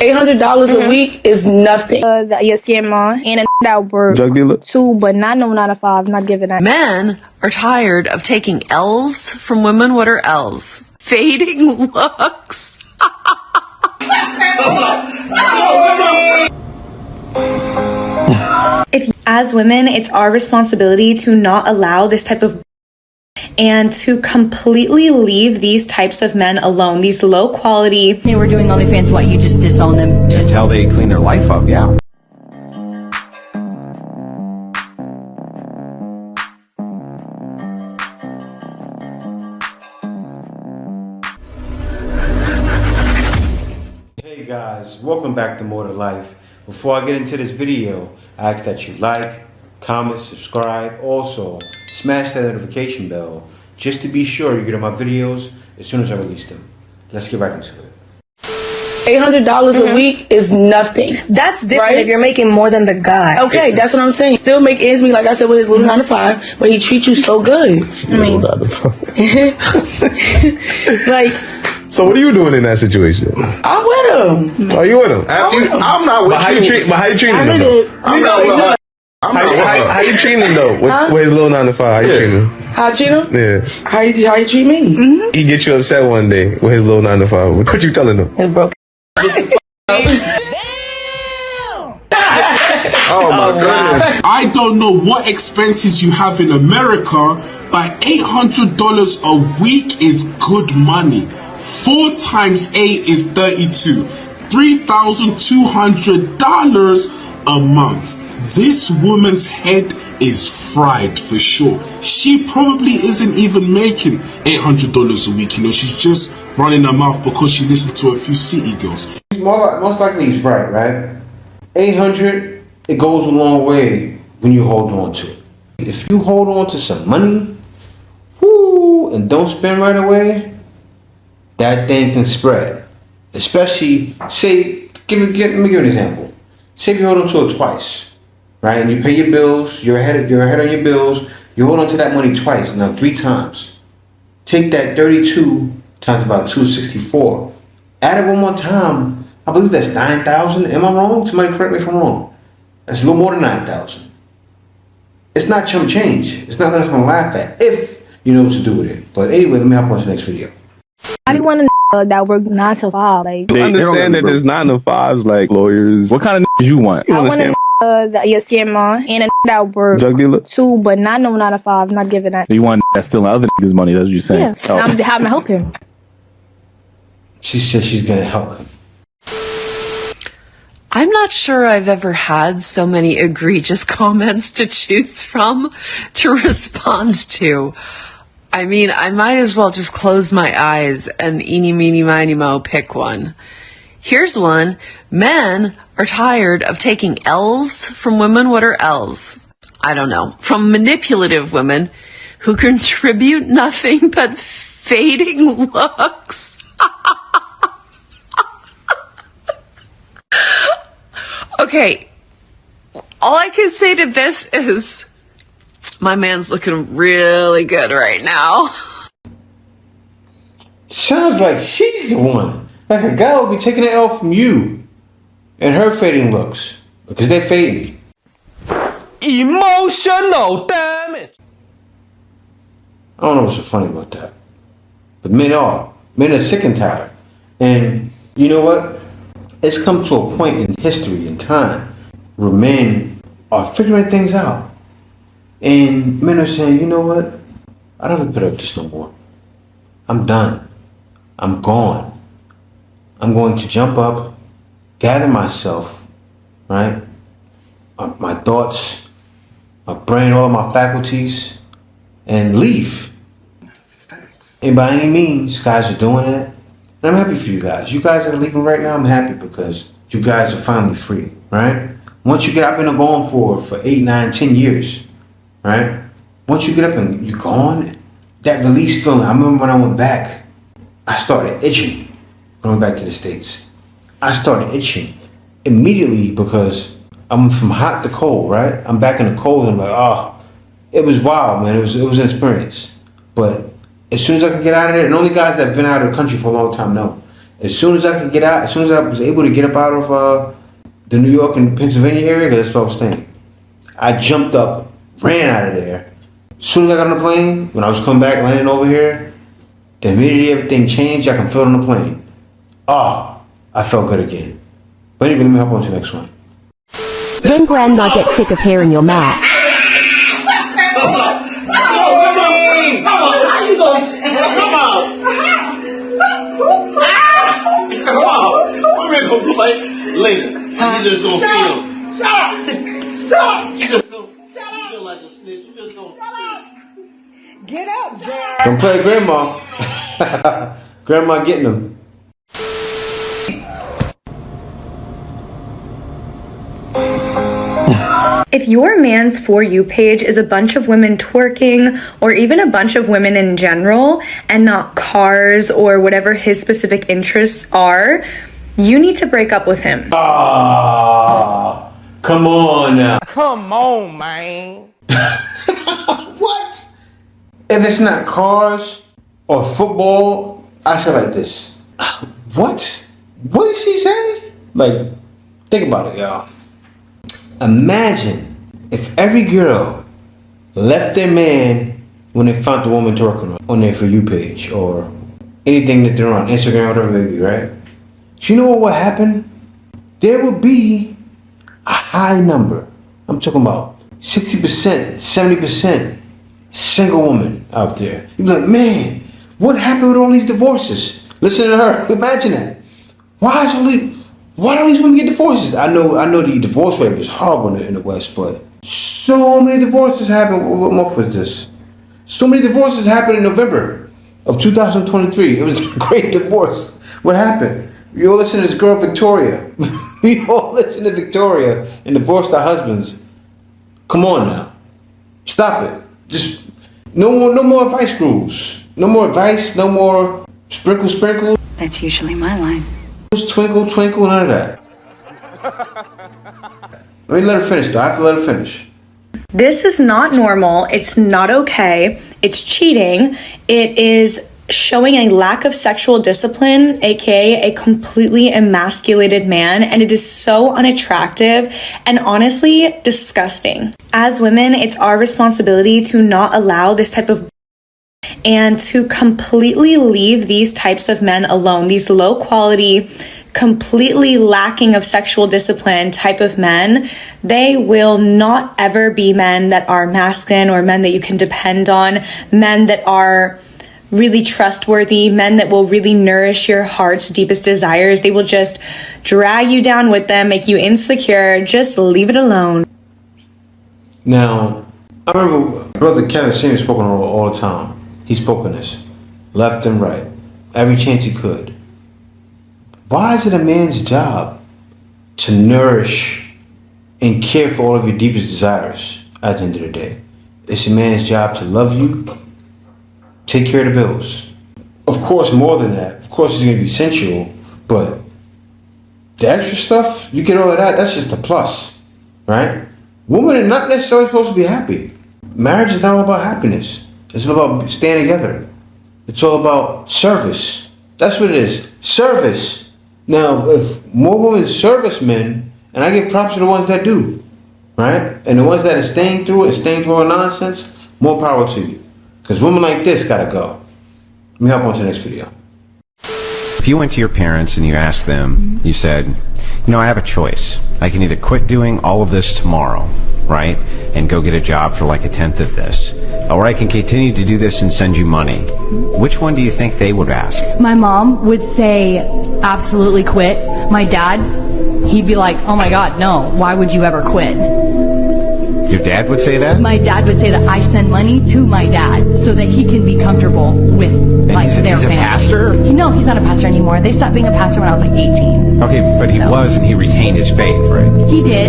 $800 a week is nothing. Your scammer and a that work Drug dealer? too, but not no 9 to 5. Not giving that. Men are tired of taking L's from women. What are L's? Fading looks. As women, it's our responsibility to not allow this type of and to completely leave these types of men alone. These low quality. They were doing OnlyFans, what, you just disown them? Until they clean their life up, yeah. Hey guys, welcome back to More to Life. Before I get into this video, I ask that you like, comment, subscribe. Also, smash that notification bell just to be sure you get my videos as soon as I release them. Let's get right into it. $800 a week is nothing. That's different Right? if you're making more than the guy. Okay, that's what I'm saying. Still make ends meet, like I said, with his little 9 to 5, but he treats you so good. I mean, like, So what are you doing in that situation? I'm with him. Are you with him? I'm not with But how you treating I him did though? it. I'm not with her. I'm not with her. How you treating him though? With his little 9 to 5, how you treating him? How I treat him? Yeah. How you treat me? He get you upset one day with his little 9 to 5. What you telling him? It's broke. Oh my goodness. I don't know what expenses you have in America, but $800 a week is good money. 4 times 8 is 32. $3,200 a month. This woman's head is fried for sure. She probably isn't even making $800 a week. You know, she's just running her mouth because she listened to a few city girls. Most likely he's right? 800, it goes a long way when you hold on to it. If you hold on to some money, whoo, and don't spend right away, that thing can spread. Especially, say, let me give you an example. Say if you hold on to it twice, right? And you pay your bills, you're ahead on your bills, you hold on to that money twice, now 3 times. Take that 32 times about 264. Add it one more time, I believe that's 9,000. Am I wrong? Somebody correct me if I'm wrong. That's a little more than 9,000. It's not chump change. It's not nothing to laugh at if you know what to do with it. But anyway, let me hop on to the next video. I do want that work 9 to 5. Like, They understand that there's 9 to 5s like lawyers. What kind of you want? You I want want to your scammer and a that work drug dealer? too, but not no 9 to 5. Not giving that. So you want that stealing other niggas' money? That's what you're saying. Yeah, I'm having to help him. She said she's gonna help him. I'm not sure I've ever had so many egregious comments to choose from to respond to. I mean, I might as well just close my eyes and eeny, meeny, miny, mo, pick one. Here's one. Men are tired of taking L's from women. What are L's? I don't know. From manipulative women who contribute nothing but fading looks. Okay, all I can say to this is my man's looking really good right now. Sounds like she's the one. Like a guy will be taking an L from you and her fading looks because they're fading. Emotional damage. I don't know what's so funny about that. But men are. Men are sick and tired. And you know what? It's come to a point in history and time where men are figuring things out. And men are saying, you know what? I don't have to put up with this no more. I'm done. I'm gone. I'm going to jump up, gather myself, right? My thoughts, my brain, all of my faculties, and leave. Thanks. And by any means, guys are doing that. And I'm happy for you guys. You guys that are leaving right now, I'm happy because you guys are finally free, right? Once you get up and going for 8, 9, 10 years, right? Once you get up and you're gone, that release feeling, I remember when I went back, I started itching when I went back to the States. I started itching immediately because I'm from hot to cold, right? I'm back in the cold and I'm like, oh, it was wild, man. It was an experience. But as soon as I can get out of there, and only guys that have been out of the country for a long time know, As soon as I could get out, as soon as I was able to get up out of the New York and Pennsylvania area, that's where I was staying. I jumped up, ran out of there. As soon as I got on the plane, when I was coming back, landing over here, the immediately everything changed. I can feel it on the plane. Oh, I felt good again. But anyway, let me hop on to the next one. Then grandma gets sick of hearing your mouth. We're gonna play later. You just gonna feel. Shut up! Stop! You just gonna feel like a snitch. You just gonna. Shut up! Get up, Jared. Don't play grandma. Grandma getting them. If your man's For You page is a bunch of women twerking or even a bunch of women in general and not cars or whatever his specific interests are, you need to break up with him. Ah, come on now. Come on, man. What? If it's not cars or football, I say like this. What? What did she say? Like, think about it, y'all. Imagine if every girl left their man when they found the woman twerking on their For You page or anything that they're on, Instagram, whatever they be, right? Do you know what would happen? There would be a high number. I'm talking about 60%, 70% single woman out there. You'd be like, man, what happened with all these divorces? Listen to her. Imagine that. Why don't these women get divorces? I know the divorce rate was horrible in the West, but so many divorces happened. What month was this? So many divorces happened in November of 2023. It was a great divorce. What happened? We all listen to this girl, Victoria. We all listen to Victoria and divorced our husbands. Come on now. Stop it. Just no more advice rules. No more advice, no more sprinkle. That's usually my line. Twinkle, twinkle, none of that. Let me let her finish, though. I have to let her finish. This is not normal. It's not okay. It's cheating. It is showing a lack of sexual discipline, aka a completely emasculated man, and it is so unattractive and honestly disgusting. As women, it's our responsibility to not allow this type of and to completely leave these types of men alone. These low quality, completely lacking of sexual discipline type of men, they will not ever be men that are masculine or men that you can depend on, men that are really trustworthy, men that will really nourish your heart's deepest desires. They will just drag you down with them, make you insecure. Just leave it alone. Now, I remember Brother Kevin Samuel spoke on all the time. He spoke on this, left and right, every chance he could. Why is it a man's job to nourish and care for all of your deepest desires at the end of the day? It's a man's job to love you, take care of the bills. Of course, more than that. Of course, it's going to be sensual, but the extra stuff, you get all of that, that's just a plus, right? Women are not necessarily supposed to be happy. Marriage is not all about happiness. It's all about staying together. It's all about service. That's what it is. Service. Now, if more women service men, and I give props to the ones that do, right? And the ones that are staying through it and staying through all nonsense, more power to you. Because women like this gotta go. Let me hop on to the next video. If you went to your parents and you asked them, you said, you know, I have a choice. I can either quit doing all of this tomorrow, right, and go get a job for like a tenth of this, or I can continue to do this and send you money. Which one do you think they would ask? My mom would say, absolutely quit. My dad, he'd be like, oh my God, no, why would you ever quit? Your dad would say that? My dad would say that I send money to my dad so that he can be comfortable with like their he's family. A pastor? No, he's not a pastor anymore. They stopped being a pastor when I was like 18. Okay, but he was, and he retained his faith, right? He did.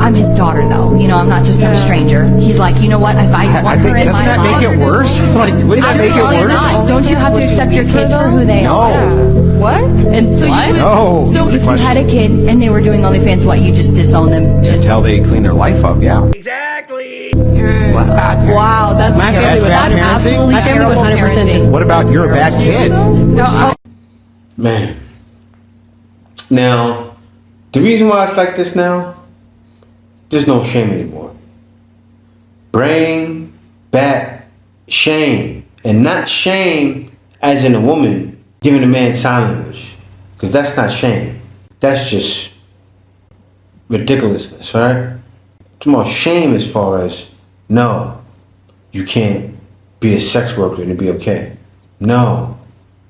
I'm his daughter though. You know, I'm not just some stranger. He's like, you know what, if I want her in my life. Doesn't that make it worse? Like, wouldn't that make it worse? Not. Don't you have to accept your kids for who they are? No. What? And so What? No. So if you had a kid and they were doing OnlyFans, what, you just disown them? Until they clean their life up, yeah. Wow, that's terrible. That's absolutely terrible parenting. What about you're a bad kid? No, Man. Now, the reason why it's like this now, there's no shame anymore. Bring back shame. And not shame as in a woman giving a man sign language. Because that's not shame. That's just ridiculousness, right? It's more shame as far as, no, you can't be a sex worker and be okay. No,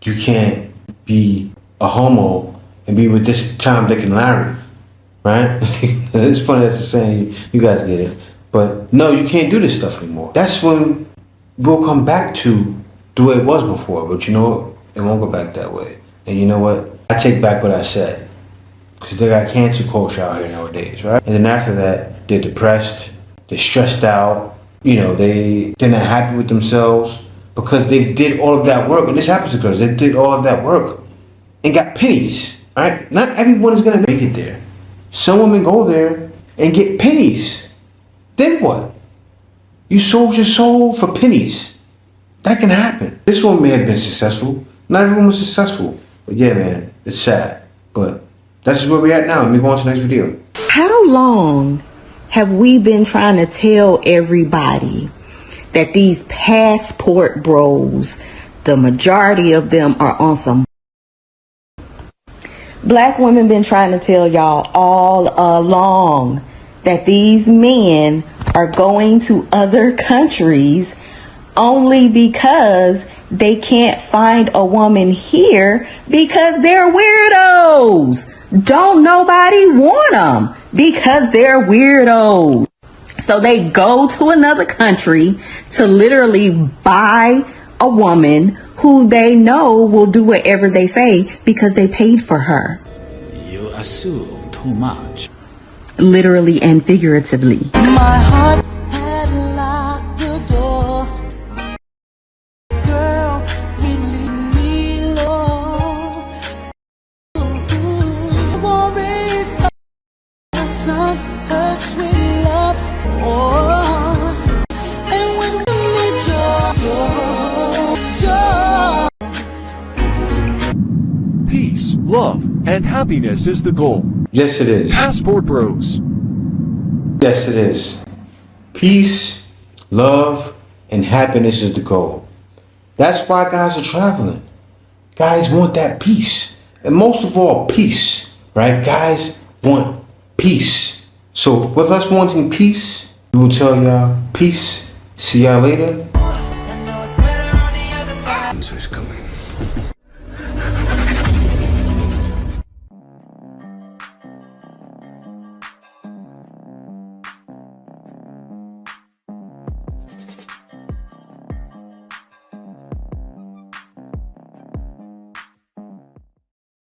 you can't be a homo and be with this Tom, Dick, and Larry, right? It's funny that's the saying, you guys get it. But no, you can't do this stuff anymore. That's when we'll come back to the way it was before. But you know what? It won't go back that way. And you know what? I take back what I said. Because they got cancel culture out here nowadays, right? And then after that, they're depressed, they're stressed out, you know, they're not happy with themselves because they did all of that work. And this happens to girls, they did all of that work and got pennies, right? Not everyone is gonna make it there. Some women go there and get pennies. Then what? You sold your soul for pennies. That can happen. This one may have been successful. Not everyone was successful. But yeah, man, it's sad. But that's just where we're at now. Let me go on to the next video. How long have we been trying to tell everybody that these passport bros, the majority of them are on some? Black women been trying to tell y'all all along that these men are going to other countries only because they can't find a woman here because they're weirdos. Don't nobody want them because they're weirdos. So they go to another country to literally buy a woman who they know will do whatever they say because they paid for her. You assume too much. Literally and figuratively. My heart had locked the door. Girl, leave me alone. Worries of the sun, her sweet love. Oh, and when we meet your Peace, love, and happiness is the goal. Yes, it is. Passport Bros. Yes, it is. Peace, love, and happiness is the goal. That's why guys are traveling. Guys want that peace. And most of all, peace, right? Guys want peace. So with us wanting peace, we will tell y'all peace. See y'all later. answers come